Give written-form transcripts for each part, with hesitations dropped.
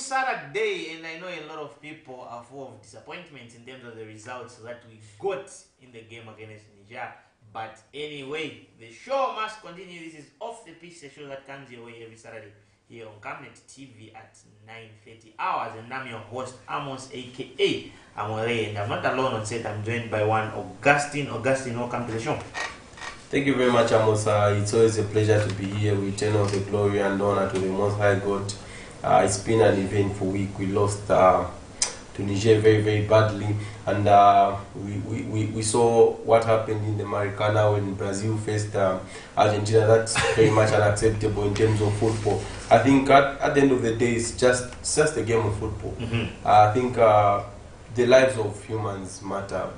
Saturday, and I know a lot of people are full of disappointment in terms of the results that we got in the game against Niger. But anyway, the show must continue. This is Off the Pitch, the show that comes your way every Saturday here on Camnet TV at 9:30 hours. And I'm your host, Amos, aka Amore. And I'm not alone on set. I'm joined by one Augustine. Augustine, welcome to the show. Thank you very much, Amos. It's always a pleasure to be here. We turn all the glory and honor to the Most High God. It's been an eventful week. We lost to Niger very, very badly, and we saw what happened in the Maracana when Brazil faced Argentina. That's very much unacceptable in terms of football. I think at the end of the day, it's just a game of football. I think the lives of humans matter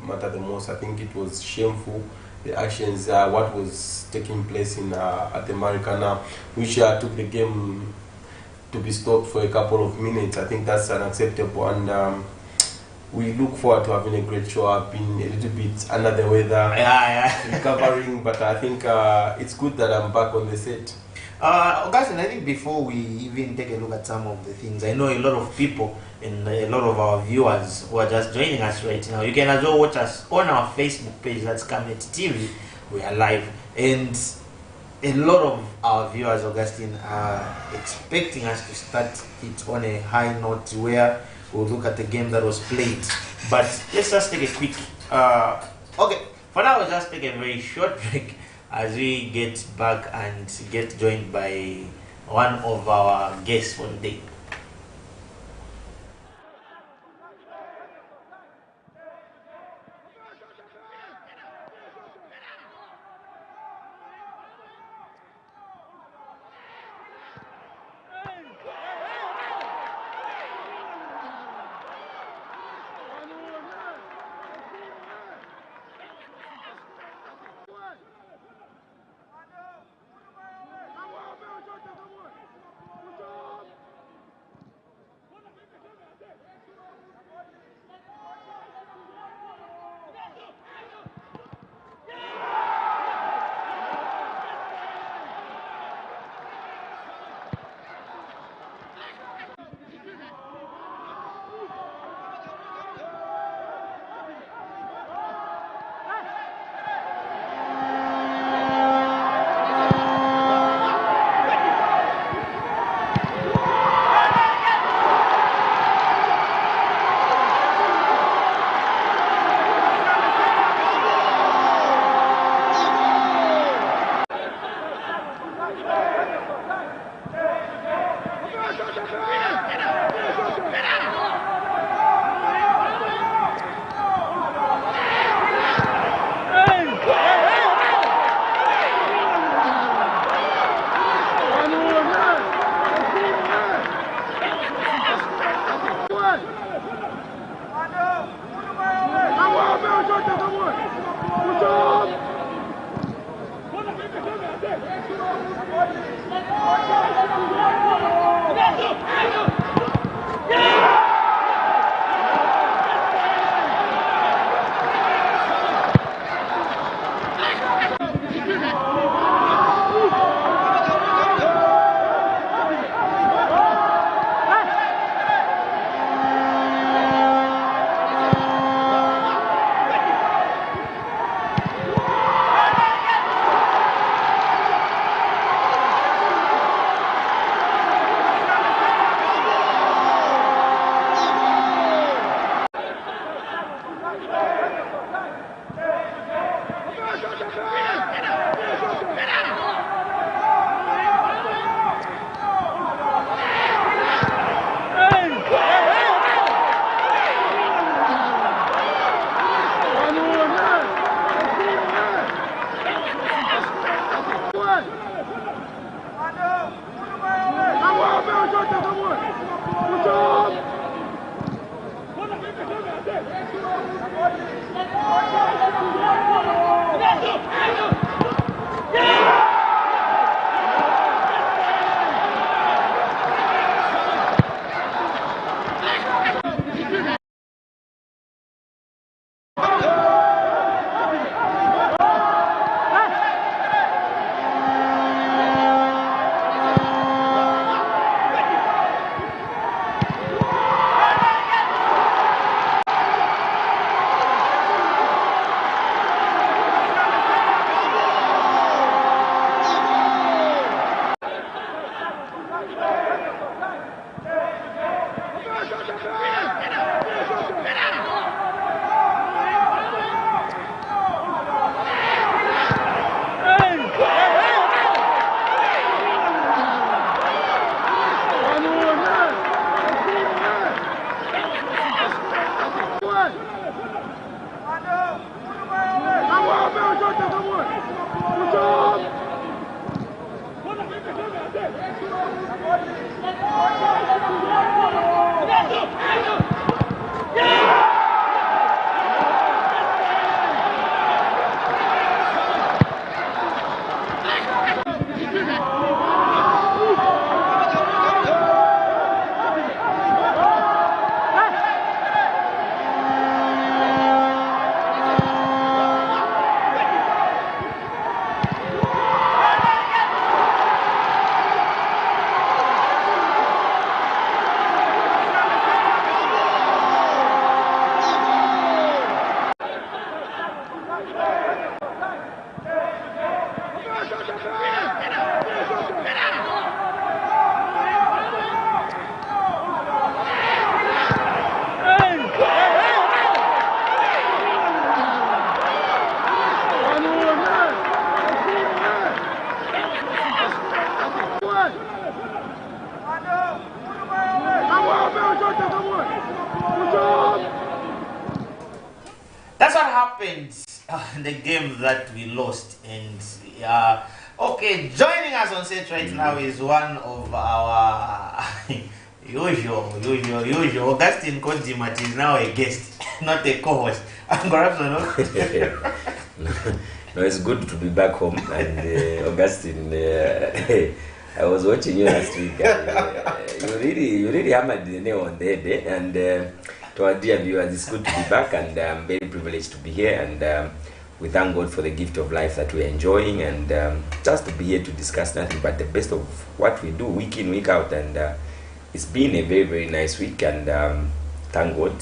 the most. I think it was shameful, the actions, what was taking place in at the Maracana, which took the game to be stopped for a couple of minutes. I think that's unacceptable, and we look forward to having a great show. I've been a little bit under the weather, recovering, but I think it's good that I'm back on the set. Augustine, I think before we even take a look at some of the things, I know a lot of people and a lot of our viewers who are just joining us right now. You can as well watch us on our Facebook page, that's Camnet TV. We are live, and a lot of our viewers, Augustine, are expecting us to start it on a high note where we'll look at the game that was played. But let's just take a quick, okay, for now we'll just take a very short break as we get back and get joined by one of our guests for the day. That's what happened in the game that we lost. And okay, joining us on set right now is one of our usual Augustine Kondimat is now a guest, not a co-host. No, it's good to be back home. And Augustine, I was watching you last week. And, you really hammered the nail on the head. And to our dear viewers, it's good to be back, and I'm very privileged to be here. And we thank God for the gift of life that we're enjoying, and just to be here to discuss nothing but the best of what we do week in, week out. And it's been a very, very nice week, and thank God.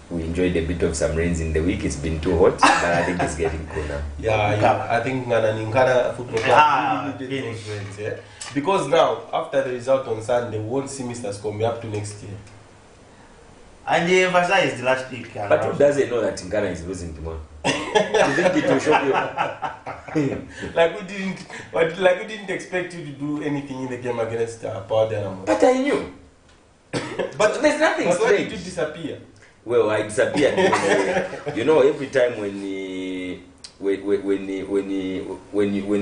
We enjoyed a bit of some rains in the week. It's been too hot, but I think it's getting cool now. Yeah, I think Ngana Football Club really did those rains, yeah? Because now, after the result on Sunday, we won't see Mr. Scombe up to next year. And they emphasized last week. But who doesn't know that Ngana is losing tomorrow? You think it will shock you? like we didn't expect you to do anything in the game against Power Dynamo. But I knew. But so there's nothing strange. Why strange. did you disappear? Well, I disappeared. You know, every time when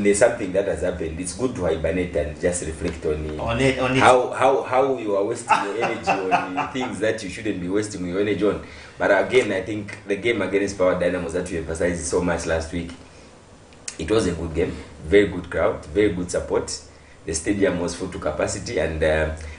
there's something that has happened, it's good to hibernate and just reflect on it. How you are wasting your energy on things that you shouldn't be wasting your energy on. But again, I think the game against Power Dynamos that we emphasized so much last week, it was a good game, very good crowd, very good support. The stadium was full to capacity, and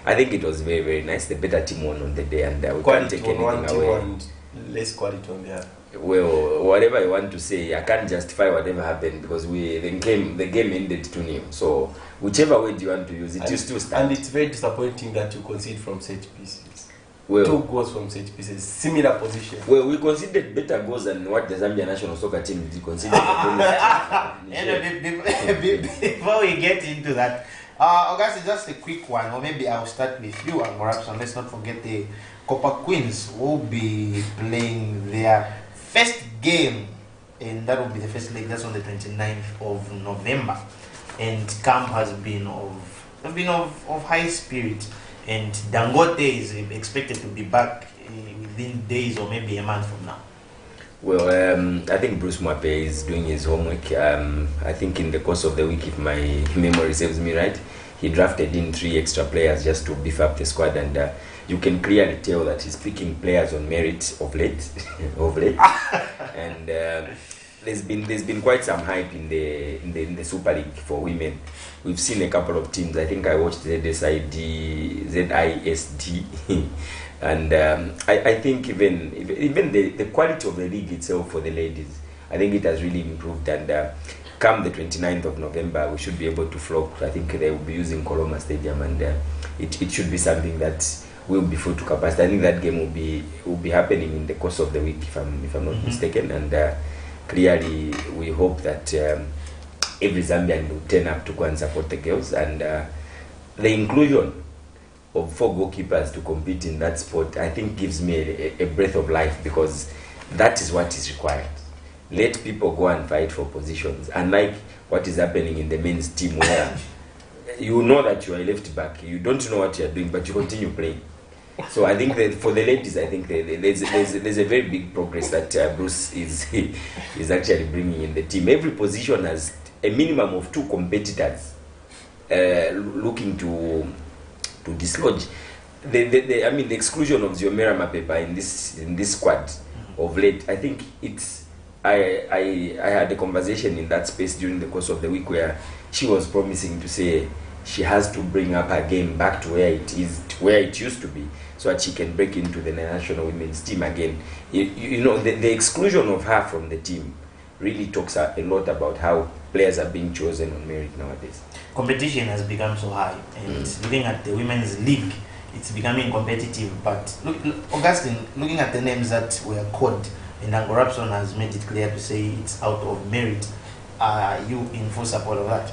I think it was very, very nice. The better team won on the day, and we can't take anything away. And less quality on the other. Well, whatever you want to say, I can't justify whatever happened, because the game ended 2-0. So whichever way you want to use it, you still stand. And it's very disappointing that you concede from set pieces. Well, 2 goals from set pieces, similar position. Well, we conceded better goals than what the Zambia national soccer team did concede. Before we get into that, Augustine, just a quick one, or maybe I'll start with you, and perhaps, and let's not forget the Copper Queens will be playing their first game, and that will be the first leg. That's on the 29th of November. And camp has been of high spirit, and Dangote is expected to be back within days or maybe a month from now. Well, I think Bruce Mwape is doing his homework. I think in the course of the week, if my memory serves me right, he drafted in 3 extra players just to beef up the squad, and you can clearly tell that he's picking players on merit of late. And there's been quite some hype in the Super League for women. We've seen a couple of teams. I think I watched ZISD, and I think even the quality of the league itself for the ladies, I think it has really improved. And come the 29th of November, we should be able to flock. I think they will be using Koloma Stadium, and it should be something that will be full to capacity. I think that game will be happening in the course of the week, if I'm not mistaken. And clearly, we hope that every Zambian will turn up to go and support the girls. And the inclusion of 4 goalkeepers to compete in that sport, I think, gives me a breath of life, because that is what is required. Let people go and fight for positions, unlike what is happening in the men's team, where you know that you are a left back, you don't know what you are doing, but you continue playing. So I think that for the ladies, I think there's a very big progress that Bruce is actually bringing in the team. Every position has a minimum of 2 competitors looking to dislodge. The exclusion of Ziomera Mapepa in this squad of late, I think I had a conversation in that space during the course of the week, where she was promising to say she has to bring up her game back to where it used to be, so that she can break into the national women's team again. You know, the exclusion of her from the team really talks a lot about how players are being chosen on merit nowadays. Competition has become so high, and looking at the women's league, it's becoming competitive. But Augustine, looking at the names that were called, and Angorapson has made it clear to say it's out of merit. Are you in full support of that?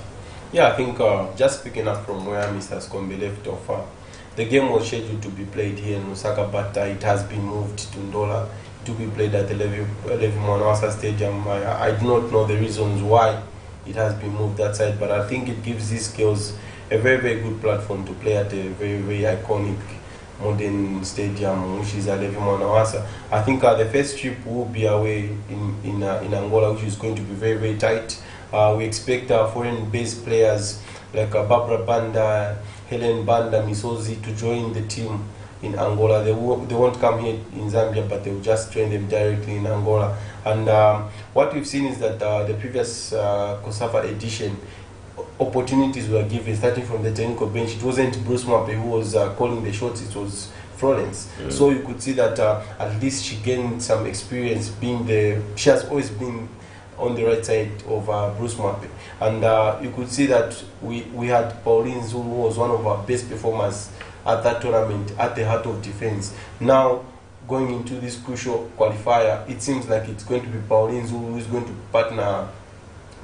Yeah, I think just picking up from where Mr. Skombe left off, the game was scheduled to be played here in Lusaka, but it has been moved to Ndola to be played at the Levi Mwanawasa Stadium. I do not know the reasons why it has been moved that side, but I think it gives these girls a very, very good platform to play at a very, very iconic modern stadium, which is at Levi Mwanawasa. I think the first trip will be away in Angola, which is going to be very, very tight. We expect foreign-based players like Barbara Banda, Helen Banda, Misozi to join the team in Angola. They won't come here in Zambia, but they will just train them directly in Angola. And what we've seen is that the previous COSAFA edition, opportunities were given starting from the technical bench. It wasn't Bruce Mwape who was calling the shots, it was Florence. So you could see that at least she gained some experience being she has always been on the right side of Bruce Mwape. And you could see that we had Pauline Zulu, who was one of our best performers at that tournament, at the heart of defense. Now, going into this crucial qualifier, it seems like it's going to be Pauline Zulu who is going to partner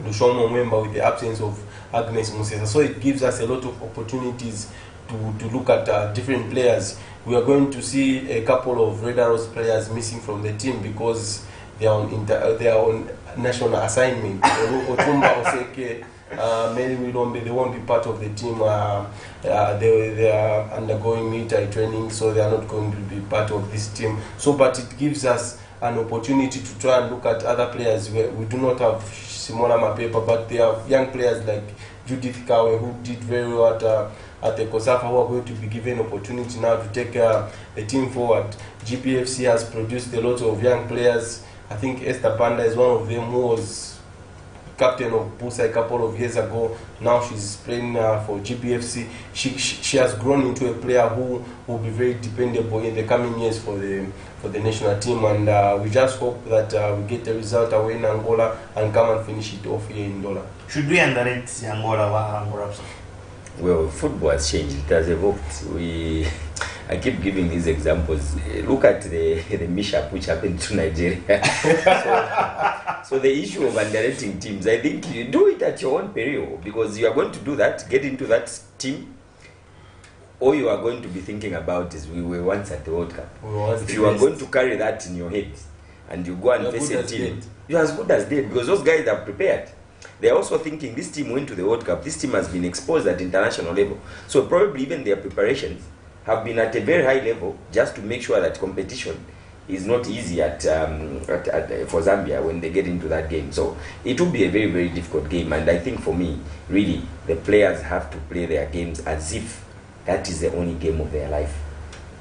Lushomo Mwemba with the absence of Agnes Musesa. So it gives us a lot of opportunities to look at different players. We are going to see a couple of Red Arrows players missing from the team because they are on national assignment. Otumba Oseke, Mary Wilombe, they won't be part of the team. They are undergoing military training, so they are not going to be part of this team. So, but it gives us an opportunity to try and look at other players. We do not have Simona Mapepa, but there are young players like Judith Kawe who did very well at the COSAFA, who are going to be given opportunity now to take the team forward. GPFC has produced a lot of young players. I think Esther Banda is one of them, who was captain of Busa a couple of years ago. Now she's playing for GPFC. She has grown into a player who will be very dependable in the coming years for the national team, and we just hope that we get the result away in Angola and come and finish it off here in Ndola. Should we underrate Angola or Angola? Well, football has changed. It has evolved. I keep giving these examples. Look at the mishap which happened to Nigeria. So the issue of underrating teams, I think you do it at your own peril, because you are going to do that, get into that team. All you are going to be thinking about is we were once at the World Cup. If you are going to carry that in your head and you go and face a team, you're as good as dead, because those guys are prepared. They are also thinking this team went to the World Cup, this team has been exposed at international level. So probably even their preparations have been at a very high level, just to make sure that competition is not easy for Zambia when they get into that game. So it will be a very, very difficult game. And I think for me, really, the players have to play their games as if that is the only game of their life.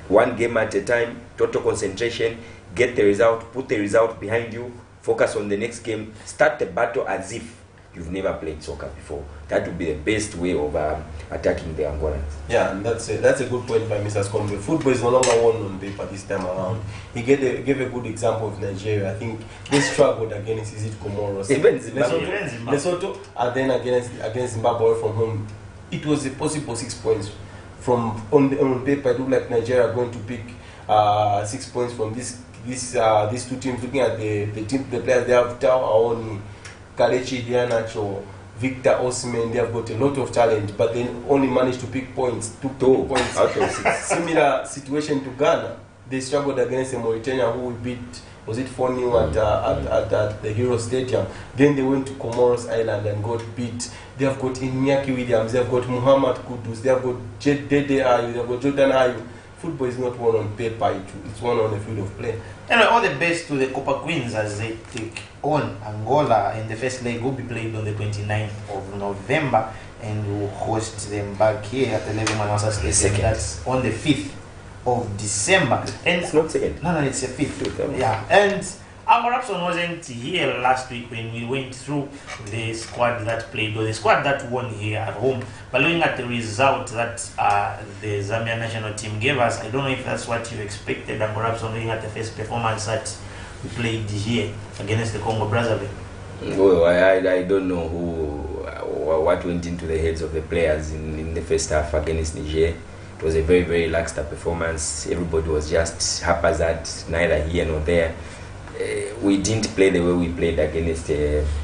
One game at a time, total concentration, get the result, put the result behind you, focus on the next game, start the battle as if you've never played soccer before. That would be the best way of attacking the Angolans. Yeah, and that's a good point by Mr. Skombe. Football is no longer won on paper this time around. He gave a good example of Nigeria. I think they struggled against Comoros. Even Zimbabwe. Lesotho, and then against Zimbabwe from home. It was a possible 6 points. On paper, it looked like Nigeria are going to pick 6 points from these two teams. Looking at the players, they have Tao Aoni, Kalechi Iheanacho, Victor Osimhen. They have got a lot of talent, but they only managed to pick points, two points out of 6. Similar situation to Ghana. They struggled against the Mauritania, who we beat, was it 4-0 at the Hero Stadium. Then they went to Comoros Island and got beat. They have got Iñaki Williams, they have got Muhammad Kudus, they have got Dede Ayew, they have got Jordan Ayew. Football is not won on paper, it's won on the field of play. Anyway, all the best to the Copper Queens as they take on Angola, in the first leg will be played on the 29th of November, and we'll host them back here at the Levi Mwanawasa Stadium. That's on the 5th of December. And it's not second. No, it's the 5th. Yeah, and Rapson wasn't here last week when we went through the squad that played, or the squad that won here at home. But looking at the result that the Zambia national team gave us, I don't know if that's what you expected, Rapson, looking at the first performance that we played here against the Congo Brazzaville. Well, I don't know what went into the heads of the players in the first half against Niger. It was a very, very lackluster performance. Everybody was just haphazard, neither here nor there. We didn't play the way we played against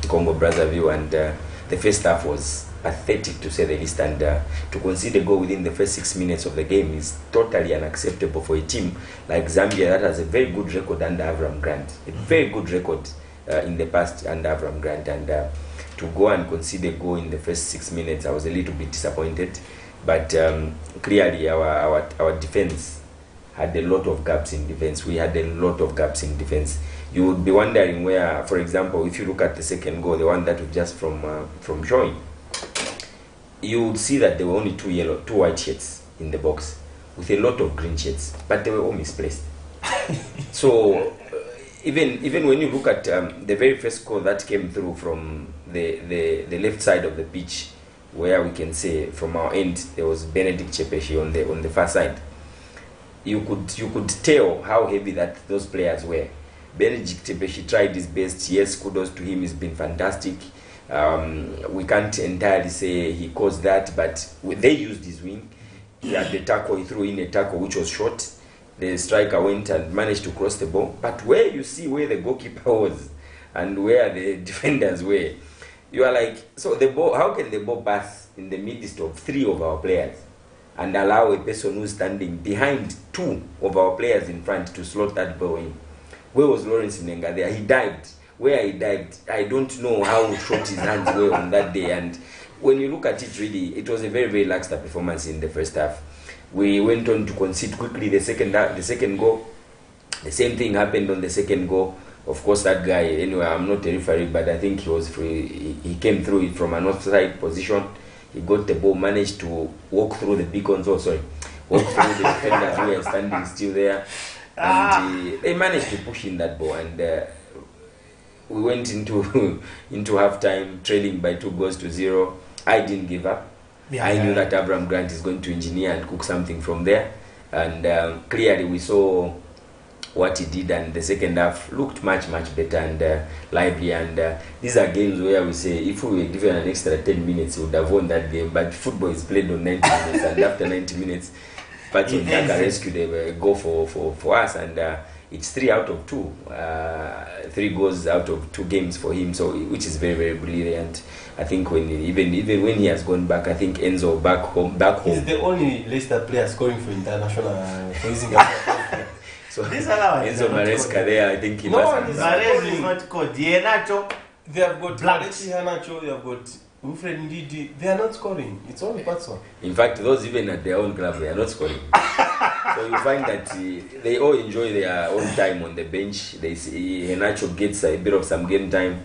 Congo Brazzaville, and the first half was pathetic to say the least, and to concede a goal within the first 6 minutes of the game is totally unacceptable for a team like Zambia that has a very good record under Avram Grant, a very good record in the past under Avram Grant, and to go and concede a goal in the first 6 minutes, I was a little bit disappointed. But clearly our defense had a lot of gaps in defense. We had a lot of gaps in defense. You would be wondering where, for example, if you look at the second goal, the one that was just from showing, you would see that there were only two white shirts in the box with a lot of green shirts, but they were all misplaced. So even when you look at the very first goal that came through from the left side of the pitch, where we can say from our end there was Benedict Chepeshi on the far side, you could tell how heavy that those players were. Benedict Chepeshi tried his best. Yes, kudos to him. He's been fantastic. We can't entirely say he caused that, but they used his wing. He had the tackle. He threw in a tackle which was short. The striker went and managed to cross the ball. But where you see where the goalkeeper was and where the defenders were, you are like, so the ball, how can the ball pass in the midst of three of our players and allow a person who's standing behind two of our players in front to slot that ball in? Where was Lawrence Nenga there? He dived. Where he dived, I don't know how short his hands were on that day. And when you look at it, really, it was a very, very lackluster performance in the first half. We went on to concede quickly the second goal. The same thing happened on the second goal. Of course, that guy, anyway, I'm not a referee, but I think he was free. He came through it from an offside position. He got the ball, managed to walk through the beacons, walk through the defenders who were standing still there. And they managed to push in that ball, and we went into halftime trailing by 2-0. I didn't give up. I knew that Abraham Grant is going to engineer and cook something from there, and clearly we saw what he did, and the second half looked much better and lively. And these are games where we say if we were given an extra 10 minutes, we would have won that game. But football is played on 90 minutes, and after 90 minutes, Patson Daka rescued a goal for us, and it's 3 out of 2, 3 goals out of 2 games for him. So which is very, very brilliant. I think when even when he has gone back, I think Enzo back home. He's the only Leicester player scoring for international for using. So this Enzo Maresca there, I think he must. Maresca is not called. Nacho. They have got Nacho. They have got Wilfred Ndidi. They are not scoring. It's only Patson. In fact, those even at their own club, they are not scoring. So you find that they all enjoy their own time on the bench. They see Nacho gets a bit of some game time.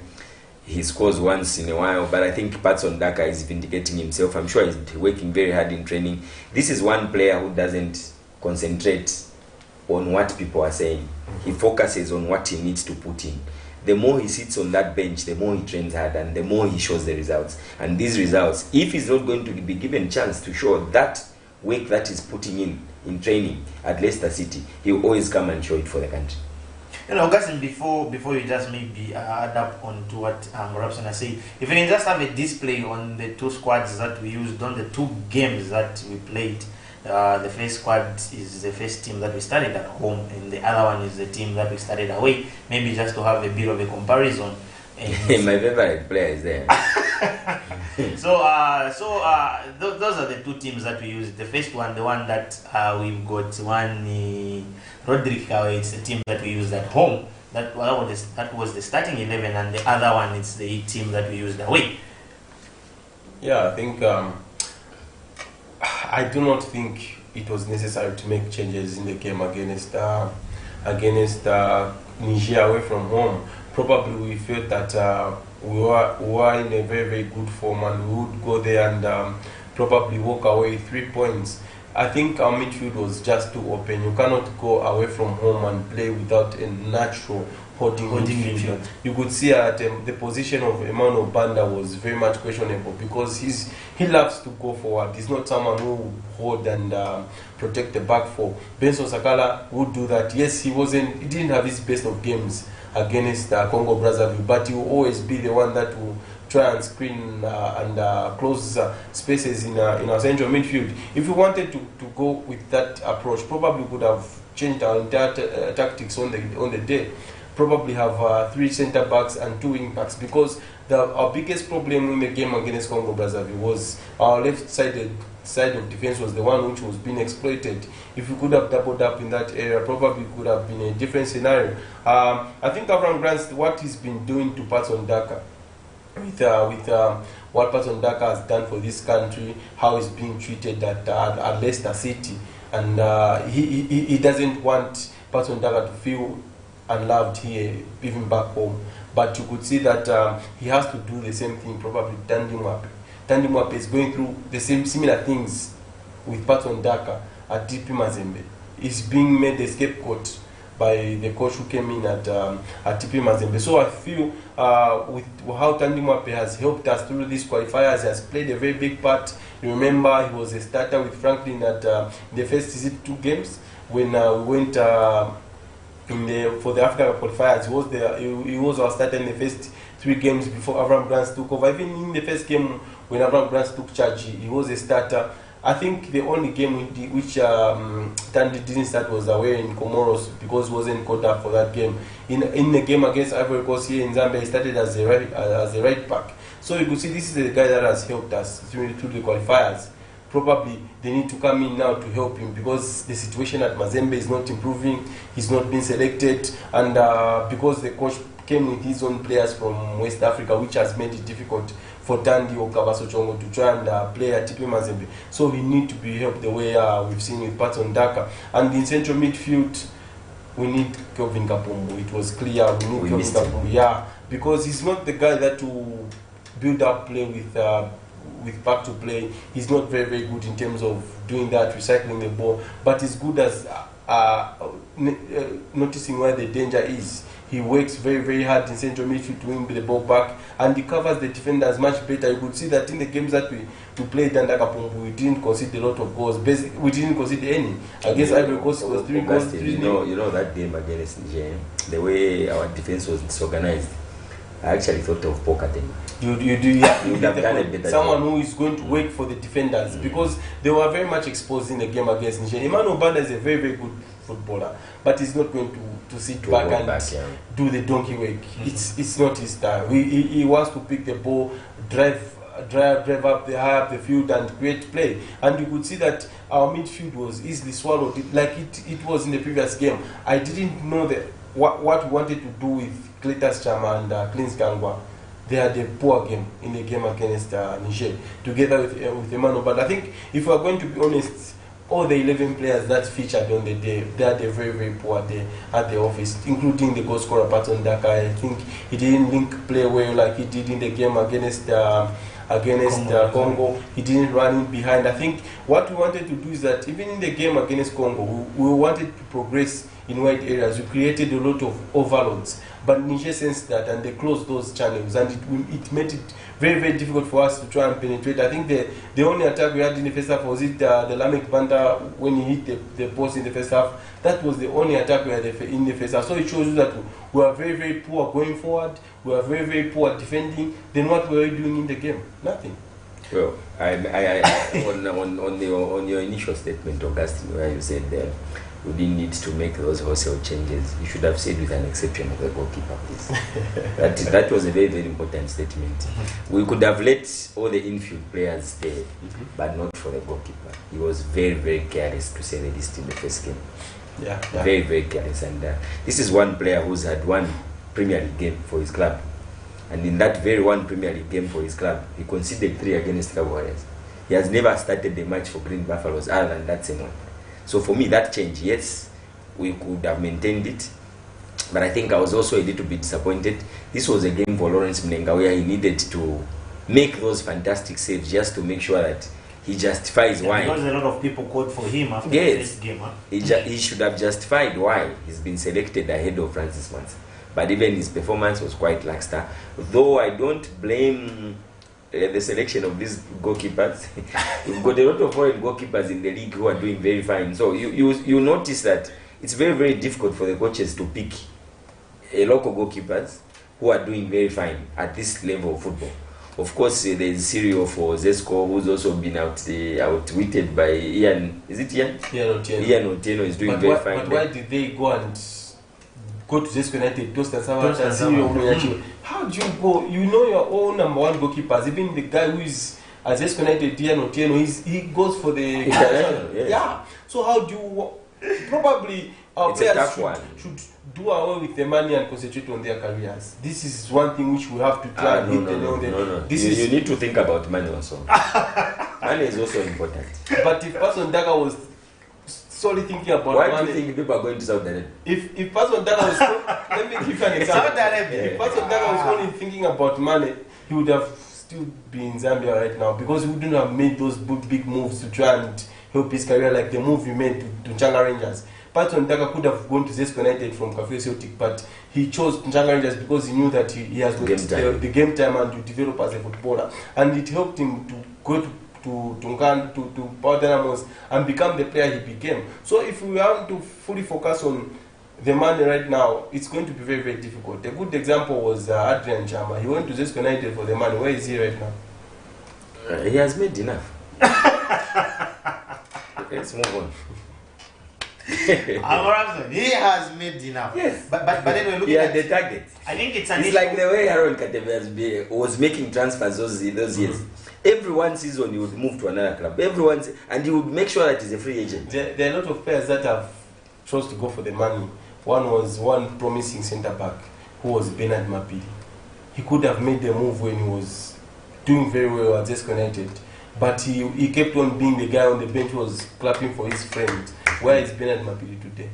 He scores once in a while, but I think Patson Daka is vindicating himself. I'm sure he's working very hard in training. This is one player who doesn't concentrate on what people are saying. He focuses on what he needs to put in. The more he sits on that bench, the more he trains hard, and the more he shows the results. And these results, if he's not going to be given chance to show that work that he's putting in training at Leicester City, he'll always come and show it for the country. You know, Augustine, before you just maybe add up on to what Rapson has said, if you can just have a display on the 2 squads that we used on the 2 games that we played. The first squad is the first team that we started at home, and the other one is the team that we started away. Maybe just to have a bit of a comparison. And my favorite player is there. Those are the 2 teams that we use. The first one, the one that we've got one Roderick Kawe, it's the team that we used at home. That was the starting 11, and the other one is the team that we used away. Yeah, I think. I do not think it was necessary to make changes in the game against Niger away from home. Probably we felt that we were in a very, very good form, and we would go there and probably walk away 3 points. I think our midfield was just too open. You cannot go away from home and play without a natural holding midfield. You could see at the position of Emmanuel Banda was very much questionable because he loves to go forward. He's not someone who will hold and protect the back four. Benson Sakala would do that. Yes, he didn't have his best of games against Congo Brazzaville, but he will always be the one that will try and screen and close spaces in our central midfield. If we wanted to go with that approach, probably would have changed our entire tactics on the day. probably have 3 centre backs and 2 wing backs, because our biggest problem in the game against Congo Brazzaville was our left side of defense was the one which was being exploited. If we could have doubled up in that area, probably could have been a different scenario. I think Avram Grant, what he's been doing to Patson Daka, with what Patson Daka has done for this country, how he's being treated at Leicester City, and he doesn't want Patson Daka to feel unloved here, even back home. But you could see that he has to do the same thing, probably Tandy Mwape is going through the same similar things with Patson Daka at TP Mazembe. He's being made a scapegoat by the coach who came in at TP Mazembe. So I feel with how Tandy Mwape has helped us through these qualifiers, he has played a very big part. You remember he was a starter with Franklin at the first 2 games when we went for the African qualifiers. He was our starter in the first 3 games before Avram Grant took over. Even in the first game when Avram Grant took charge, he was a starter. I think the only game which Tandy didn't start was away in Comoros, because he wasn't caught up for that game. In the game against Ivory Coast here in Zambia, he started as a right back. So you could see this is a guy that has helped us through the qualifiers. Probably they need to come in now to help him, because the situation at Mazembe is not improving. He's not been selected, and because the coach came with his own players from West Africa, which has made it difficult for Tandy or Kabaso Chongo to try and play at TP Mazembe. So he need to be helped the way we've seen with Patson Daka. And in central midfield, we need Kelvin Kapumbu. It was clear we need Kelvin Kapumbu. Yeah, because he's not the guy that will build up play with back to play. He's not very, very good in terms of doing that, recycling the ball, but he's good as noticing where the danger is. He works very, very hard in central midfield to win the ball back, and he covers the defenders much better. You could see that in the games that we played under Kapumbu, we didn't concede a lot of goals. Basically, we didn't concede any. Against Ivory Coast, it was 3 goals. You know that game against Niger, the way our defense was disorganized, I actually thought of Pokaten. You would have done a better someone job. Who is going to wait for the defenders, because they were very much exposed in the game against Niger. Emmanuel Banda is a very, very good footballer, but he's not going to sit back and do the donkey work. It's not his style. He wants to pick the ball, drive up high up the field and create play. And you could see that our midfield was easily swallowed, like it was in the previous game. I didn't know that what we wanted to do with Cletus Chama and Clint Kangwa. They had a poor game in the game against Niger, together with Emmanuel. But I think, if we are going to be honest, all the 11 players that featured on the day, they had a very, very poor day at the office, including the goal scorer Patson Daka. I think he didn't link play well like he did in the game against Congo. He didn't run in behind. I think what we wanted to do is that even in the game against Congo, we wanted to progress in wide areas. We created a lot of overloads, but Niger sensed that and they closed those channels, and it made it very, very difficult for us to try and penetrate. I think the only attack we had in the first half was the Lamek Banda when he hit the post in the first half. That was the only attack we had in the first half. So it shows you that we are very, very poor going forward. We are very, very poor defending. Then what were we doing in the game? Nothing. Well, on your initial statement, Augustine, where you said we didn't need to make those wholesale changes, you should have said with an exception of the goalkeeper, please. that was a very, very important statement. We could have let all the infield players stay, but not for the goalkeeper. He was very, very careless, to say the least, in the first game. Yeah. Very, very careless. And this is one player who's had one Premier League game for his club. And in that very one Premier League game for his club, he conceded 3 against Cabo Warriors. He has never started the match for Green Buffaloes other than that same one. So for me, that change, yes, we could have maintained it. But I think I was also a little bit disappointed. This was a game for Lawrence Mnenga where he needed to make those fantastic saves just to make sure that he justifies why. Because a lot of people called for him after the first game. Huh? He should have justified why he's been selected ahead of Francis Mansa. But even his performance was quite lackluster. Though I don't blame the selection of these goalkeepers. We've got a lot of foreign goalkeepers in the league who are doing very fine. So you notice that it's very, very difficult for the coaches to pick local goalkeepers who are doing very fine at this level of football. Of course, there's Sirio for Zesco, who's also been outwitted by Ian. Is it Ian? Ian Otieno. Ian Otieno is doing very fine. But why did they go and go to Zesco United, how do you go? You know your own number one goalkeepers, even the guy who is at Zesco United, Tieno, he goes for the international. Yes. Yeah. So how do you probably our players should do away with the money and concentrate on their careers? This is one thing which we have to try. No. You need to think about money also. Money is also important. But if Person Daga was solely thinking about why money, do you think people are going to Saudi Arabia? If Person Daga was let me give you an example. If Person Daga was only thinking about money, he would have still be in Zambia right now, because he wouldn't have made those big moves to try and help his career, like the move he made to Changa Rangers. Patson Daga could have gone to Zesco United from Cafe Celtic, but he chose Changa Rangers because he knew that he has got the game time and to develop as a footballer, and it helped him to go to Power Dynamos and become the player he became. So if we want to fully focus on the money right now, it's going to be very, very difficult. A good example was Adrian Chama. He went to Zesco United for the money. Where is he right now? He has made enough. Let's move on. He has made enough. Yes. But anyway, look at the target. I think it's like the way Aaron Katebe was making transfers those years. Every one season he would move to another club. And he would make sure that he's a free agent. There are a lot of players that have chose to go for the money. One was one promising centre back who was Bernard Mapidi. He could have made the move when he was doing very well at Zesco United, but he kept on being the guy on the bench who was clapping for his friend. Where is Bernard Mapidi today?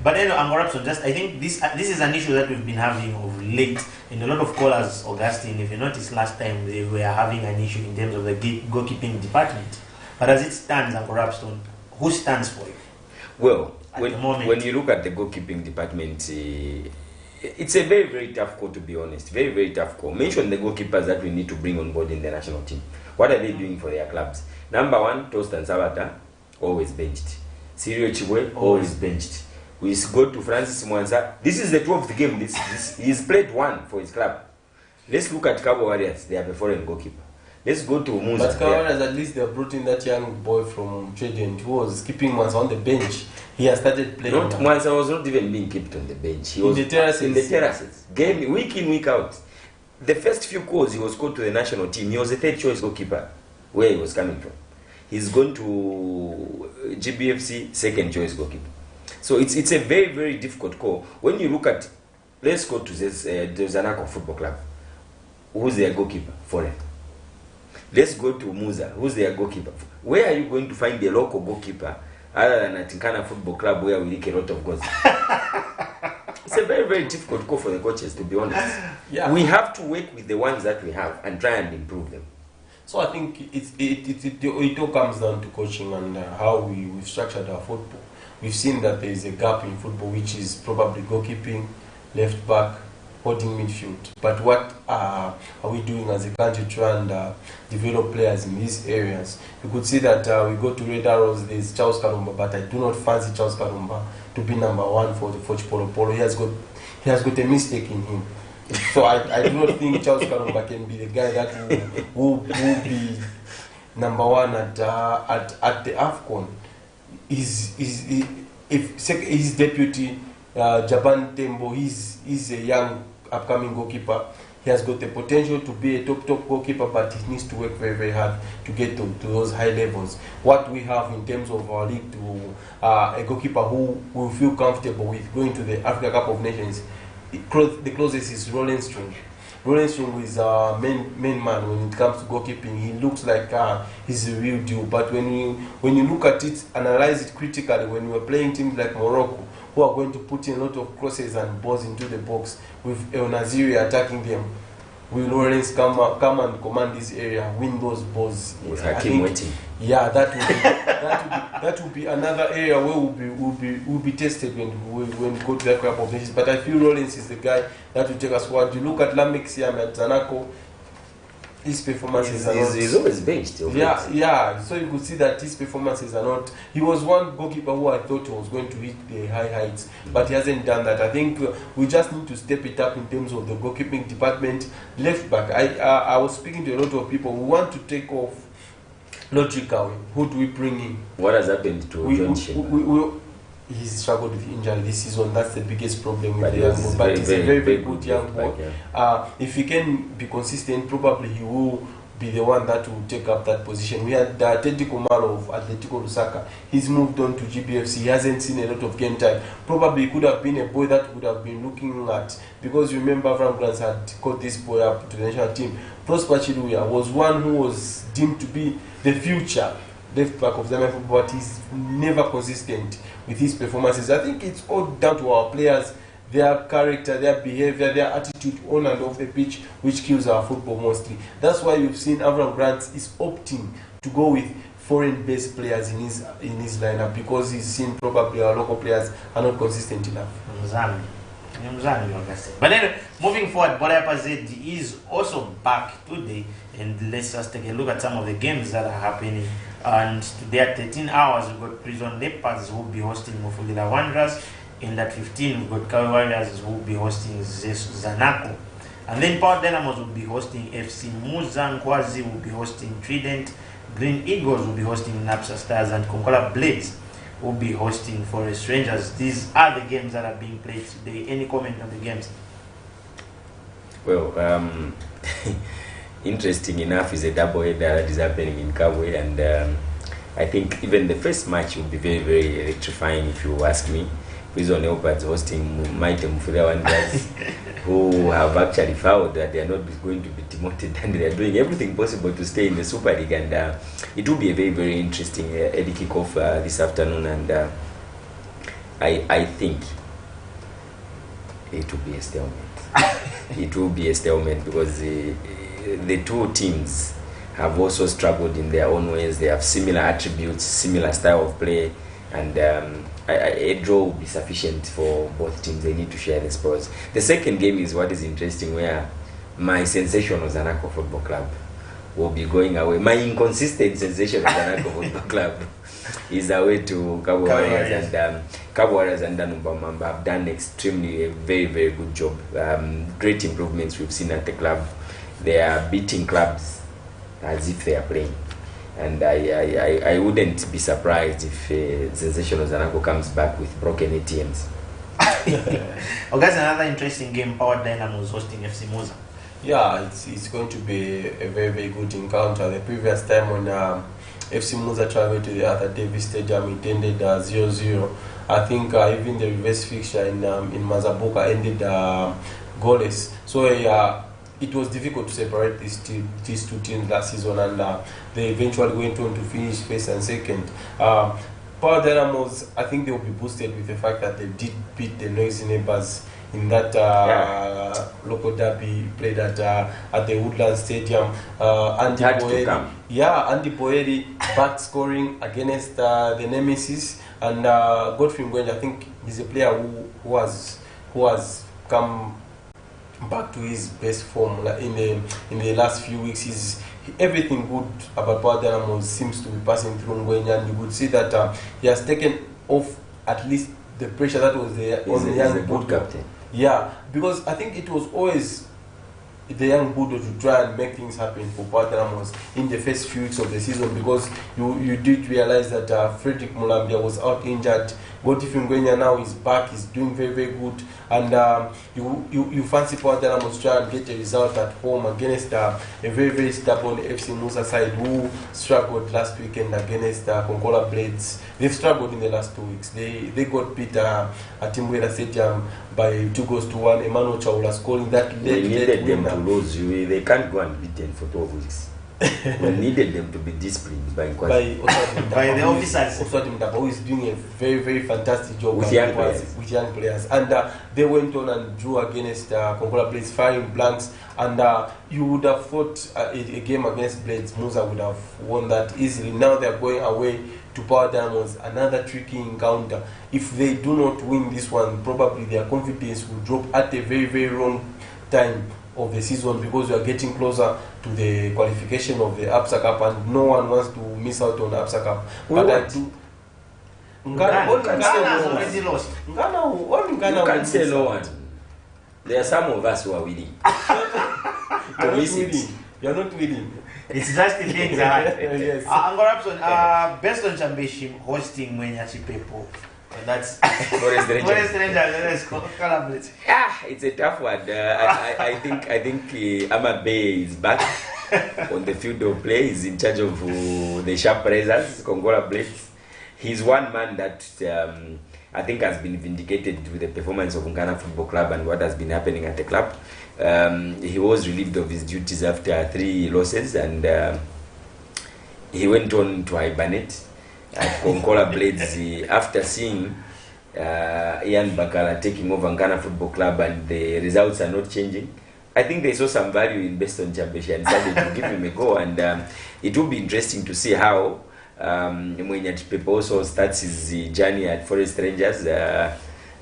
But then, Angorapson, I think this is an issue that we've been having of late, and a lot of callers, Augustine, if you noticed last time, they were having an issue in terms of the goalkeeping department. But as it stands, Angorapson, who stands for it? Well, when you look at the goalkeeping department, it's a very, very tough call, to be honest. Very, very tough call. Mention the goalkeepers that we need to bring on board in the national team. What are they doing for their clubs? Number one, Tostan Sabata, always benched. Sirio Chibwe, always benched. We go to Francis Mwanza. This is the 12th game. He's played one for his club. Let's look at Cabo Warriors. They have a foreign goalkeeper. Let's go to Musa. But Cabo Warriors, at least they brought in that young boy from Trident who was keeping Mwanza on the bench. He has started playing. Mwanza was not even being kept on the bench. He was in the terraces. Game week in, week out. The first few calls he was called to the national team. He was a third choice goalkeeper where he was coming from. He's gone to GBFC, second choice goalkeeper. So it's a very, very difficult call. When you look at, let's go to this Zanaco Football Club. Who's their goalkeeper? Foreign. Let's go to Musa. Who's their goalkeeper? Where are you going to find the local goalkeeper other than at Tinkana Football Club where we leak a lot of goals? It's a very, very difficult call for the coaches, to be honest. Yeah. We have to work with the ones that we have and try and improve them. So I think it all comes down to coaching and how we've structured our football. We've seen that there is a gap in football, which is probably goalkeeping, left back, holding midfield. But what are we doing as a country to try and develop players in these areas? You could see that we go to Red Arrows, there's Charles Karumba, but I do not fancy Charles Karumba to be number one for Polo Polo. He has got a mistake in him. So I do not think Charles Karumba can be the guy that will be number one at the AFCON. If his deputy Japan Tembo, he's a young upcoming goalkeeper. He has got the potential to be a top goalkeeper, but he needs to work very, very hard to get to those high levels. What we have in terms of our league, to a goalkeeper who will feel comfortable with going to the Africa Cup of Nations, the closest is Roland String. Roland String is our main man when it comes to goalkeeping. He looks like he's a real deal. But when you look at it, analyze it critically, when we are playing teams like Morocco, who are going to put in a lot of crosses and balls into the box, with El Naziri attacking them, will Lawrence come and command this area, win those balls? With Hakim waiting. Yeah, that will be another area where we'll be tested when we go to the Cup of Nations. But I feel Rollins is the guy that will take us forward. You look at Lamek Siam at Zanaco, his performances are not... He's always benched. Yeah. So you could see that his performances are not... He was one goalkeeper who I thought was going to hit the high heights, but he hasn't done that. I think we just need to step it up in terms of the goalkeeping department. Left back, I was speaking to a lot of people. We want to take off Lodrick away. Who do we bring in? What has happened to John Shea? he's struggled with injury this season. That's the biggest problem with But the he young was boy. But he's a very good young left boy. back, yeah. If he can be consistent, probably he will be the one that will take up that position. We had Atletico Malo of Atletico Lusaka. He's moved on to GBFC. He hasn't seen a lot of game time. Probably could have been a boy that would have been looking at, because you remember Avram Grant had caught this boy up to the national team. Prosper Chiluya was one who was deemed to be the future left back of Zambian football, but he's never consistent with his performances. I think it's all down to our players, their character, their behavior, their attitude on and off the pitch, which kills our football mostly. That's why you've seen Avram Grant is opting to go with foreign-based players in his lineup, because he's seen probably our local players are not consistent enough. But anyway, moving forward, Bolayapa ZD is also back today, and let's just take a look at some of the games that are happening. And today at 13 hours, we've got Prison Leopards who will be hosting Mufulira Wanderers, and at 15 we've got Kawe Warriors who will be hosting Zanaco, and then Power Dynamos will be hosting FC Muza, Nkwazi will be hosting Trident, Green Eagles will be hosting Napsa Stars, and Konkola Blades will be hosting Forest Rangers. These are the games that are being played today. Any comment on the games? Well, interesting enough is a double header that is happening in Kabwe, and I think even the first match will be very, very electrifying if you ask me. Prison Leopards hosting Mighty Mufulira Wanderers, who have actually found that they are not going to be demoted, and they are doing everything possible to stay in the Super League, and it will be a very, very interesting early kickoff this afternoon, and I think it will be a stalemate. It will be a stalemate because the two teams have also struggled in their own ways. They have similar attributes, similar style of play, and a draw will be sufficient for both teams. They need to share the spoils. The second game is what is interesting, where my sensational Zanaco Football Club will be going away. My inconsistent sensational Zanaco Football Club is away to Cabo Warriors, and Cabo Warriors and Danubamamba have done extremely a very, very good job. Great improvements we've seen at the club. They are beating clubs as if they are playing. And I wouldn't be surprised if Sensational Zanaco comes back with broken ATMs. Oh, guys, another interesting game. Power Dynamos hosting FC Muza. Yeah, it's going to be a very, very good encounter. The previous time when FC Muza traveled to the other Davis Stadium, it ended 0-0. I think even the reverse fixture in Mazaboka ended goalless. So it was difficult to separate these two teams last season, and they eventually went on to finish first and second. Power Dynamos, I think they will be boosted with the fact that they did beat the noisy neighbors in that local derby played at the Woodland Stadium. Andy Boeri back scoring against the Nemesis, and Godfrey Ngwenja, I think he's a player who has come back to his best form in the last few weeks. Everything good about Power Dynamos seems to be passing through Ngwenja, and you could see that he has taken off at least the pressure that was there on the young good captain. Yeah, because I think it was always the young Budo to try and make things happen for Power Dynamos in the first few weeks of the season, because you did realize that Frederick Mulambia was out injured. Godfrey Ngwenja now is back, he's doing very, very good, and you fancy Power Dynamos try and get a result at home against a very, very stubborn FC Musa side who struggled last weekend against Konkola Blades. They've struggled in the last 2 weeks. They got beat at Timbwela Stadium by 2-1. Emmanuel Chaula scoring that late. We needed them to lose. They can't go unbeaten for 12 weeks. We needed them to be disciplined by the officers. Who is doing a very, very fantastic job with young players. And they went on and drew against Konkola Blades, firing blanks. And you would have thought a game against Blades, Musa would have won that easily. Now they are going away to Power Dynamos, another tricky encounter. If they do not win this one, probably their confidence will drop at a very, very wrong time of the season, because we are getting closer to the qualification of the APSA Cup, and no one wants to miss out on APSA Cup. But I do. Ghana has already lost. You can't say no one. There are some of us who are winning. You're not winning. It's just the things are hard. Yes. Angorapson, best on championship hosting Mwenyachi Pepo. That's Forest Rangers. Forest Rangers. Let's collaborate. It's a tough one. I think Ahmad Bey is back on the field of play. He's in charge of the sharp razors, Kongola Blades. He's one man that I think has been vindicated with the performance of Ghana Football Club and what has been happening at the club. He was relieved of his duties after 3 losses, and he went on to hibernate at Kongola Blades after seeing Ian Bakala taking over Ghana Football Club, and the results are not changing. I think they saw some value in Beston Championship and decided to give him a go, and it will be interesting to see how Mwenyati Pepe also starts his journey at Forest Rangers.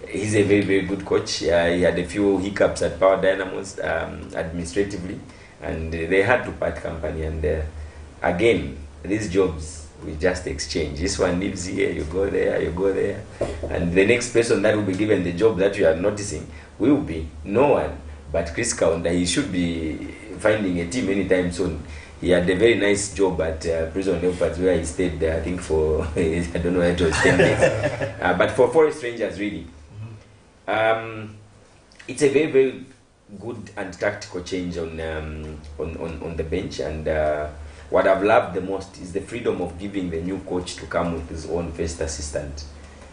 He's a very, very good coach. He had a few hiccups at Power Dynamos administratively, and they had to part company. And again, these jobs we just exchange. This one lives here, you go there, and the next person that will be given the job that you are noticing will be no one but Chris Kaunda. He should be finding a team anytime soon. He had a very nice job at Prison Leopards, where he stayed there, I think for I don't know, it was 10 days. But for Forest Rangers, really, it's a very, very good and tactical change on the bench. And what I've loved the most is the freedom of giving the new coach to come with his own first assistant.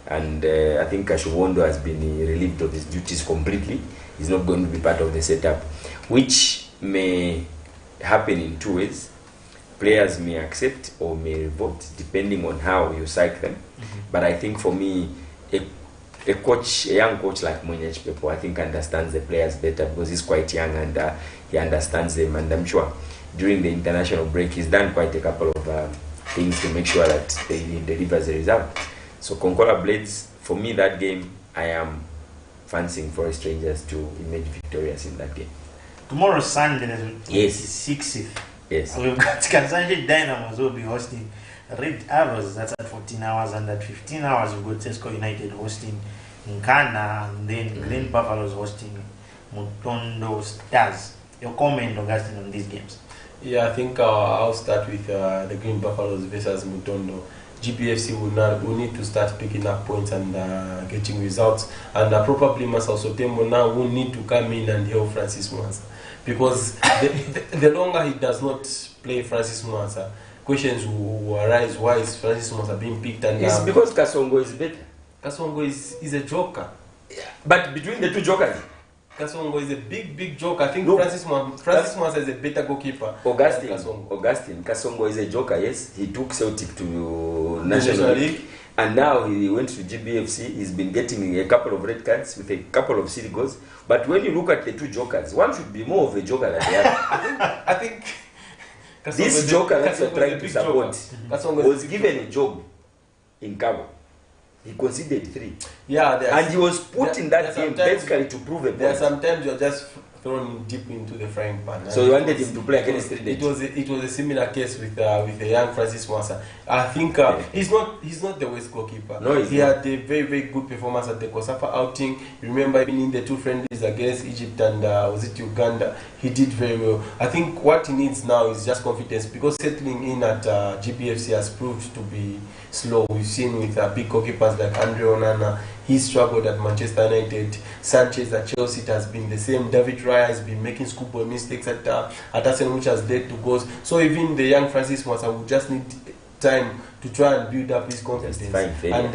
And I think Kashuwondo has been relieved of his duties completely. He's not going to be part of the setup, which may happen in 2 ways. Players may accept or may revolt, depending on how you psych them. But I think for me, a young coach like Mwenyati Pepe, I think understands the players better because he's quite young, and he understands them. And I'm sure during the international break, he's done quite a couple of things to make sure that he delivers a result. So Kongola Blades, for me, that game, I am fancying Forest Rangers to emerge victorious in that game. Tomorrow Sunday, Yes. 6th. Yes. We've got Kansanshi Dynamos will be hosting Red Arrows. That's at 14 hours, and at 15 hours we've got Tesco United hosting Nkana, and then Green Buffaloes hosting Mutondo Stars. Your comment, Augustine, on these games? Yeah, I think I'll start with the Green Buffaloes versus Mutondo. GPFC will need to start picking up points and getting results, and probably Masao Sotembo now will need to come in and help Francis Mwanza, because the longer he does not play Francis Mwanza, questions will arise. Why is Francis Mwanza being picked? And It's because Kasongo is better. Kasongo is a joker. Yeah. But between the two jokers, Kasongo is a big joker. I think Look, Francis Mwanza is a better goalkeeper. Augustine Kasongo. Kasongo is a joker. Yes, he took Celtic to National League, and now he went to GBFC. He's been getting a couple of red cards with a couple of silly goals. But when you look at the two jokers, one should be more of a joker than the other. I think This joker that you're trying to support was given a job in Cabo. He conceded 3. Yeah, and he was put in that game basically to prove a point. Sometimes you're just thrown deep into the frying pan. So you wanted him to play against 3 days. It was a similar case with the young Francis Mwanza. I think he's not the West goalkeeper. No, he had a very, very good performance at the Kosafa outing. Remember, even in the 2 friendlies against Egypt and was it Uganda, he did very well. I think what he needs now is just confidence, because settling in at GPFC has proved to be slow. We've seen with big goalkeepers like Andre Onana, he struggled at Manchester United. Sanchez at Chelsea, it has been the same. David Raya has been making schoolboy mistakes at Arsenal, which has led to goals. So even the young Francis Mwanza will just need time to try and build up his confidence. And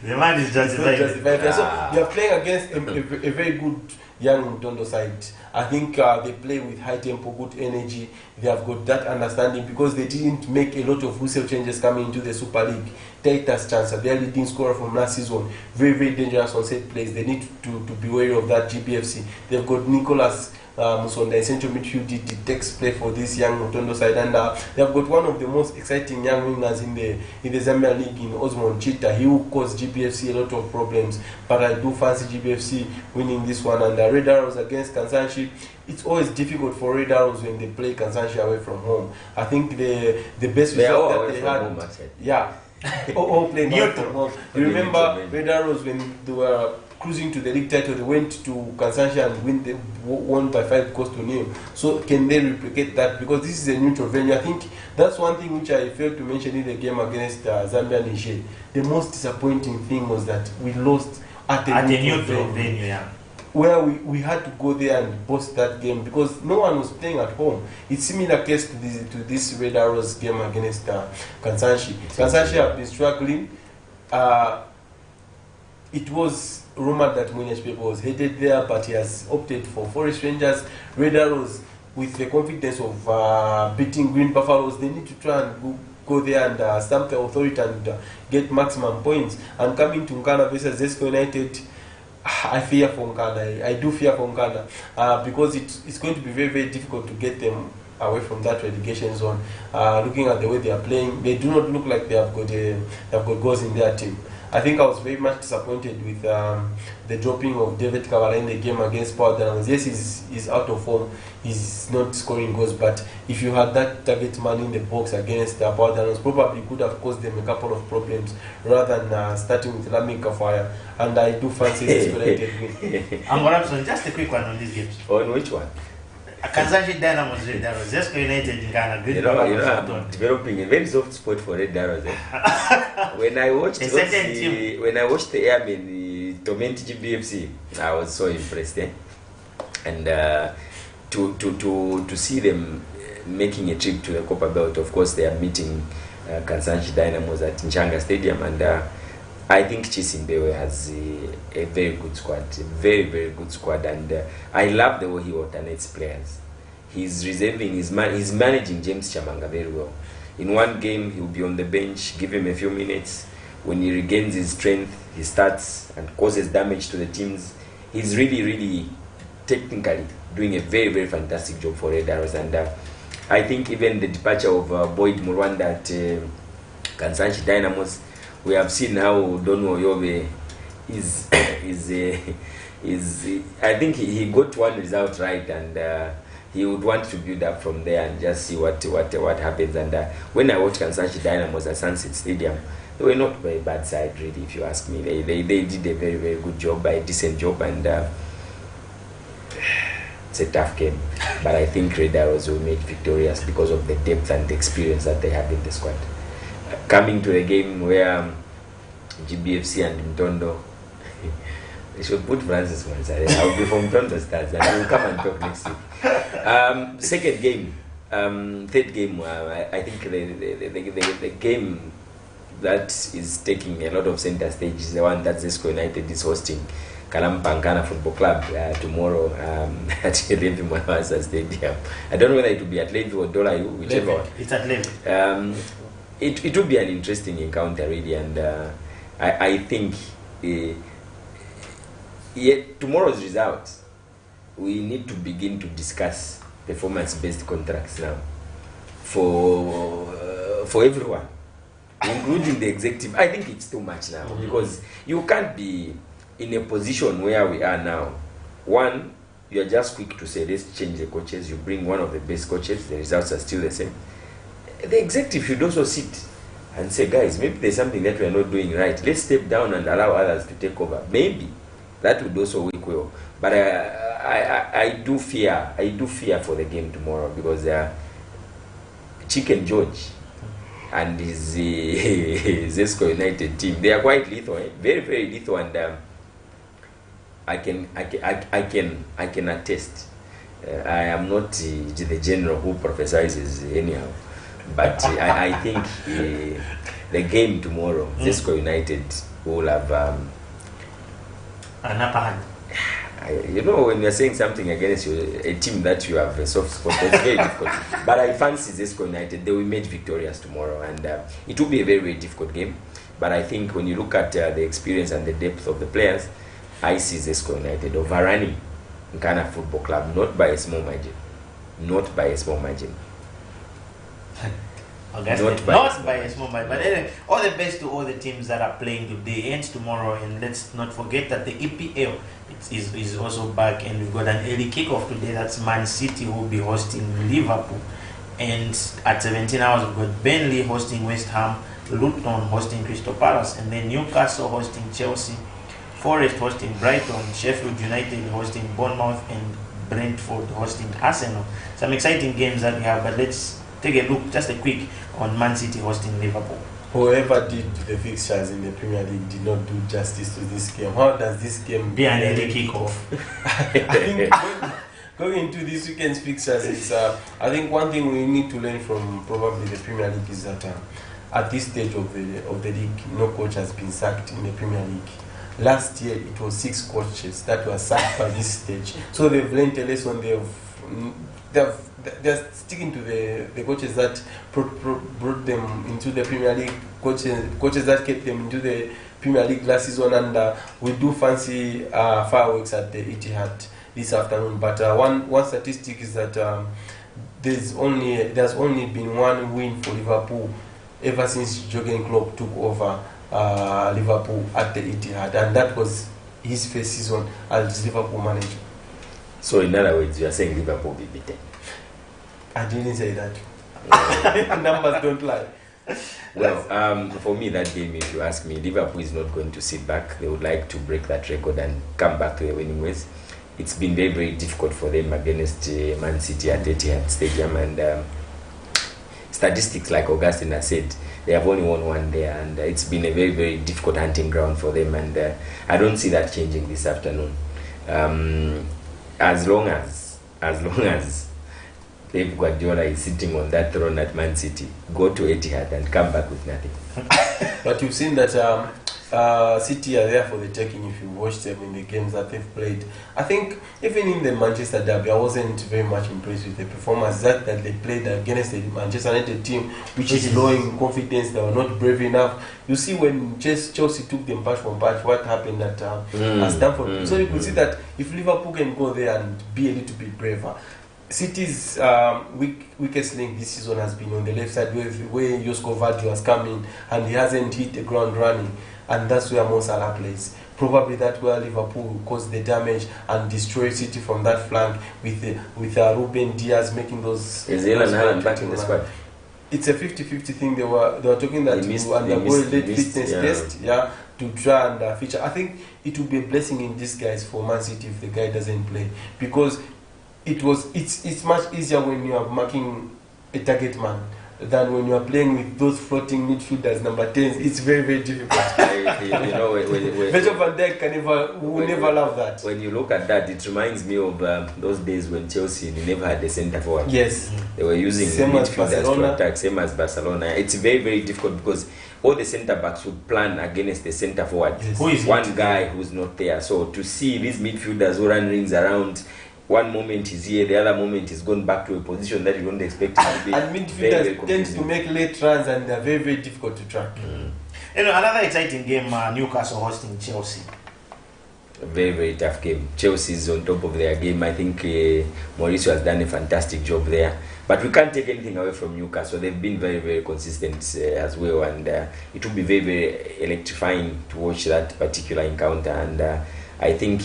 the man is justified. So you are playing against a very good young Mutondo side. I think they play with high tempo, good energy. They have got that understanding, because they didn't make a lot of wholesale changes coming into the Super League. Titus Chance, their leading scorer from last season, very, very dangerous on set plays. They need to be wary of that. GPFC. They've got Nicholas Musonda in central midfield, did the text play for this young Mutondo side, and they have got one of the most exciting young wingers in the Zambia League in Osmond Chita. He will cause GPFC a lot of problems, but I do fancy GPFC winning this one. And Red Arrows against Kansanshi, it's always difficult for Red Arrows when they play Kansanshi away from home. I think the best result that they had, all playing away from home. You remember Red Arrows when they were cruising to the league title. They went to Kansansha and won by 5 goals to 0. So can they replicate that? Because this is a neutral venue. I think that's one thing which I failed to mention in the game against Zambia and Niger. The most disappointing thing was that we lost at a neutral venue. Yeah. Where we had to go there and post that game because no one was playing at home. It's similar case to this Red Arrows game against Kansanshi. Kansanshi have been struggling. It was rumored that Munich People was headed there, but he has opted for Forest Rangers. Red Arrows, with the confidence of beating Green Buffaloes, they need to try and go there and stamp the authority and get maximum points. And coming to Nkana versus Zesco United, I fear for Nkana. I do fear for Nkana because it's going to be very, very difficult to get them away from that relegation zone. Looking at the way they are playing, they do not look like they have got goals in their team. I think I was very much disappointed with the dropping of David Kavala in the game against Power Dynamos. Yes, he's out of form. He's not scoring goals, but if you had that target man in the box against Power Dynamos, probably could have caused them a couple of problems rather than starting with Lamin Kafaya. And I do fancy this United win. Amorabson, just a quick one on these games. On which one? Kansashi Dynamos, Red Arrows, Zesco United in Ghana. Good. You know, I'm developing a very soft spot for Red Arrows. When I watched the Airmen torment GBFC, I was so impressed. And to see them making a trip to the Copper Belt, of course, they are meeting Kansashi Dynamos at Nchanga Stadium, and I think Chisimbewe has a very good squad, a very, very good squad, and I love the way he alternates players. He's reserving, he's managing James Chamanga very well. In one game, he'll be on the bench, give him a few minutes. When he regains his strength, he starts and causes damage to the teams. He's really, really technically doing a very, very fantastic job for Red Arrows, and I think even the departure of Boyd Murwanda at Kansashi Dynamos, we have seen how Dono Yobe is I think he got one result right, and he would want to build up from there and just see what happens. And when I watched Kansashi Dynamos at Sunset Stadium, they were not very bad side, really, if you ask me. They did a very, very good job, a decent job, and it's a tough game. But I think Red Arrows will make victorious because of the depth and the experience that they have in the squad. Coming to a game where GBFC and Mtondo, they should put Francis Mansare. I'll be from Mtondo Stars, and we'll come and talk next week. Second game, third game, I think the game that is taking a lot of center stage is the one that Zesco United is hosting Kalampankana Football Club tomorrow at Levi Mwanawasa Stadium. I don't know whether it will be at Levi or Dolayu, whichever one. It's at Levi. It will be an interesting encounter, really, and I think tomorrow's results, we need to begin to discuss performance-based contracts now for everyone, including the executive. I think it's too much now, because you can't be in a position where we are now. One, you are just quick to say, let's change the coaches. You bring one of the best coaches, the results are still the same. The executive should also sit and say, guys, maybe there's something that we are not doing right. Let's step down and allow others to take over. Maybe that would also work well. But I do fear for the game tomorrow, because Chicken George and his Zesco United team, they are quite lethal, very, very lethal, and I can attest. I am not the general who prophesizes anyhow. But I think the game tomorrow, Zesco United will have an upper hand. You know, when you're saying something against a team that you have a soft spot, it's very difficult. But I fancy Zesco United, they will make victorious tomorrow, and it will be a very, very difficult game. But I think when you look at the experience and the depth of the players, I see Zesco United overrunning Ghana Football Club, not by a small margin. Not by a small margin. Not by a small margin. But anyway, all the best to all the teams that are playing today and tomorrow. And let's not forget that the EPL is also back, and we've got an early kickoff today. That's Man City, who will be hosting Liverpool. And at 17 hours, we've got Burnley hosting West Ham, Luton hosting Crystal Palace, and then Newcastle hosting Chelsea, Forest hosting Brighton, Sheffield United hosting Bournemouth, and Brentford hosting Arsenal. Some exciting games that we have, but let's take a look, just a quick, on Man City hosting Liverpool. Whoever did the fixtures in the Premier League did not do justice to this game. How does this game be an early kickoff? I think going into this weekend's fixtures is, I think one thing we need to learn from probably the Premier League is that at this stage of the league, no coach has been sacked in the Premier League. Last year, it was 6 coaches that were sacked by this stage. So they've learned a lesson. They're sticking to the coaches that brought them into the Premier League, coaches that kept them into the Premier League last season, and we do fancy fireworks at the Etihad this afternoon. But one statistic is that there's only been one win for Liverpool ever since Jurgen Klopp took over Liverpool at the Etihad, and that was his first season as Liverpool manager. So in other words, you are saying Liverpool will be beaten? I didn't say that. Numbers don't lie. Well, for me, that game, if you ask me, Liverpool is not going to sit back. They would like to break that record and come back to the winning ways. It's been very, very difficult for them against Man City at Etihad Stadium, and statistics, like Augustine has said, they have only won one there, and it's been a very, very difficult hunting ground for them, and I don't see that changing this afternoon. As long as Pep Guardiola is sitting on that throne at Man City, go to Etihad and come back with nothing. But you've seen that City are there for the taking if you watch them in the games that they've played. I think even in the Manchester derby, I wasn't very much impressed with the performance that they played against the Manchester United team, which is low in confidence. They were not brave enough. You see, when Chelsea took them patch from patch, what happened at Stamford. So you could see that if Liverpool can go there and be a little bit braver. City's weakest link this season has been on the left side, where Josko Vardy has come in and he hasn't hit the ground running, and that's where Mo Salah plays. Probably that's where Liverpool caused the damage and destroy City from that flank with Ruben Diaz making those. Is Elan Haaland back in the squad? It's a 50-50 thing. They were talking that to undergo a late fitness test, to try and feature. I think it will be a blessing in disguise for Man City if the guy doesn't play, because it's much easier when you are marking a target man than when you are playing with those floating midfielders, number 10s. It's very, very difficult. Virgil van Dijk will never love that. When you look at that, it reminds me of those days when Chelsea never had a centre forward. Yes. They were using midfielders to attack, same as Barcelona. It's very, very difficult because all the centre backs would plan against the centre forward. Yes. Who is one guy who's not there? So to see these midfielders who run rings around, one moment is here, the other moment is gone back to a position that you don't expect it to be. And midfielders tend to make late runs, and they're very, very difficult to track. Another exciting game, Newcastle hosting Chelsea. A very, very tough game. Chelsea is on top of their game. I think Mauricio has done a fantastic job there. But we can't take anything away from Newcastle. They've been very, very consistent as well. And it will be very, very electrifying to watch that particular encounter. And I think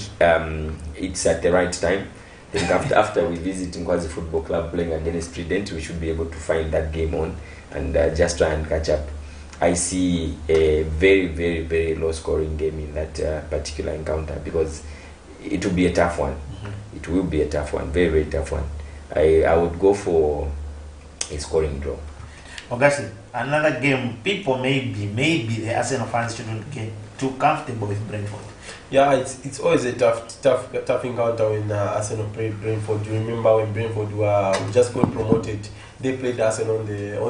it's at the right time. I think after we visit Nkwazi Football Club playing against Trident, we should be able to find that game on and just try and catch up. I see a very, very, very low scoring game in that particular encounter, because it will be a tough one. It will be a tough one, very, very tough one. I would go for a scoring draw. Augustine, another game, people maybe the Arsenal fans shouldn't get too comfortable with Brentford. Yeah, it's always a tough encounter when Arsenal play Brentford. Do you remember when Brentford were just got promoted? They played Arsenal on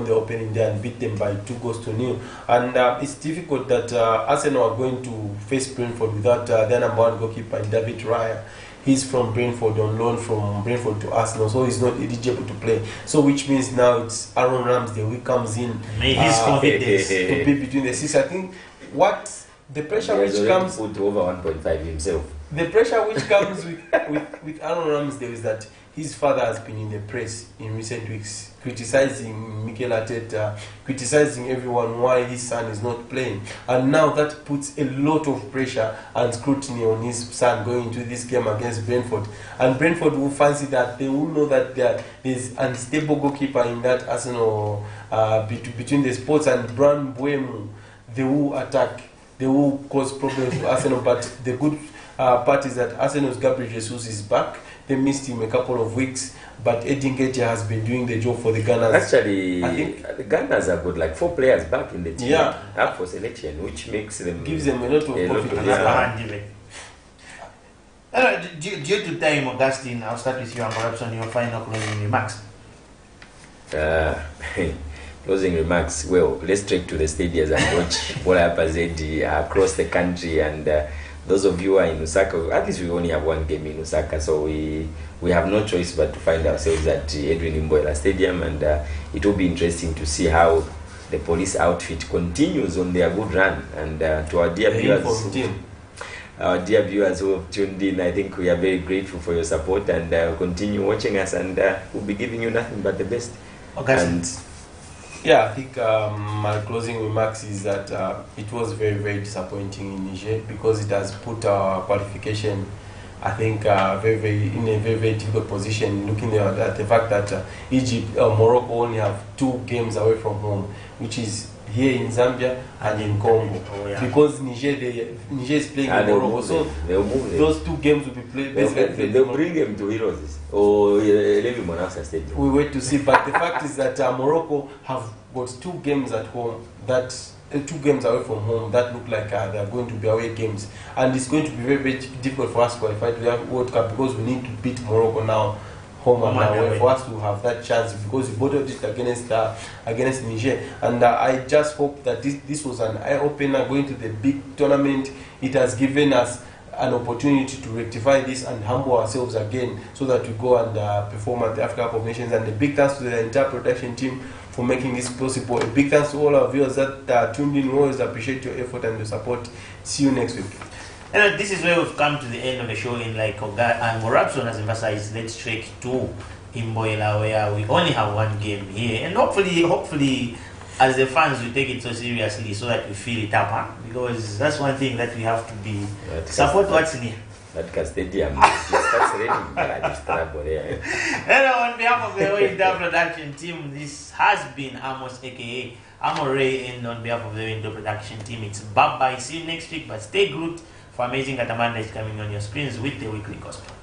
the opening day and beat them by 2-0. And it's difficult that Arsenal are going to face Brentford without their number one goalkeeper, David Raya. He's from Brentford, on loan from Brentford to Arsenal, so he's not eligible to play. So which means now it's Aaron Ramsdale who comes in to be between the six. I think the pressure which comes put over 1.5 himself. The pressure which comes with Aaron Ramsdale is that his father has been in the press in recent weeks, criticizing Mikel Arteta, criticizing everyone why his son is not playing. And now that puts a lot of pressure and scrutiny on his son going into this game against Brentford. And Brentford will fancy that. They will know that there's an unstable goalkeeper in that Arsenal between the Sports and Brand Buemo. They will attack they will cause problems to Arsenal. But the good part is that Arsenal's Gabriel Jesus is back. They missed him a couple of weeks, but Edin Ketia has been doing the job for the Gunners. Actually, I think the Gunners have got like 4 players back in the team, Yeah. up for selection, which makes them gives them a lot of confidence. Due to time, Augustine, I'll start with you and perhaps on your final closing remarks. Closing remarks. Well, let's trek to the stadiums and watch what happens across the country. And those of you who are in Lusaka, at least we only have one game in Lusaka, so we have no choice but to find ourselves at Edwin Imboela Stadium, and it will be interesting to see how the police outfit continues on their good run. And to our dear viewers who have tuned in, I think we are very grateful for your support, and continue watching us, and we'll be giving you nothing but the best. Okay. And yeah, I think my closing remarks is that it was very, very disappointing in Niger, because it has put our qualification, I think, in a very, very difficult position, looking at the fact that Morocco only have 2 games away from home, which is here in Zambia and in Congo. Because Niger is playing in Morocco, so those 2 games will be played. They'll bring them to Heroes or Levi Monasa Stadium. We wait to see, but the fact is that Morocco have got 2 games at home, that 2 games away from home, that look like they are going to be away games, and it's going to be very, very difficult for us to qualify to the World Cup, because we need to beat Morocco now, home and away, for us to have that chance, because we bottled it against Niger. And I just hope that this was an eye-opener going to the big tournament. It has given us an opportunity to rectify this and humble ourselves again, so that we go and perform at the Africa Cup of Nations. And a big thanks to the entire production team for making this possible. A big thanks to all our viewers that tuned in. We always appreciate your effort and your support. See you next week. And this is where we've come to the end of the show. In like and Morabson has emphasized, let's trek to Imboela, where we only have 1 game here, and hopefully as the fans we take it so seriously, so that we feel it up, huh? Because that's one thing that we have to be support what's in here. That stadium starts raining, but it's trouble there. And on behalf of the Window production team, this has been Amos, aka Amore, and on behalf of the Window production team, it's bye bye. See you next week, but stay good for amazing Katamanda is coming on your screens with the weekly gospel.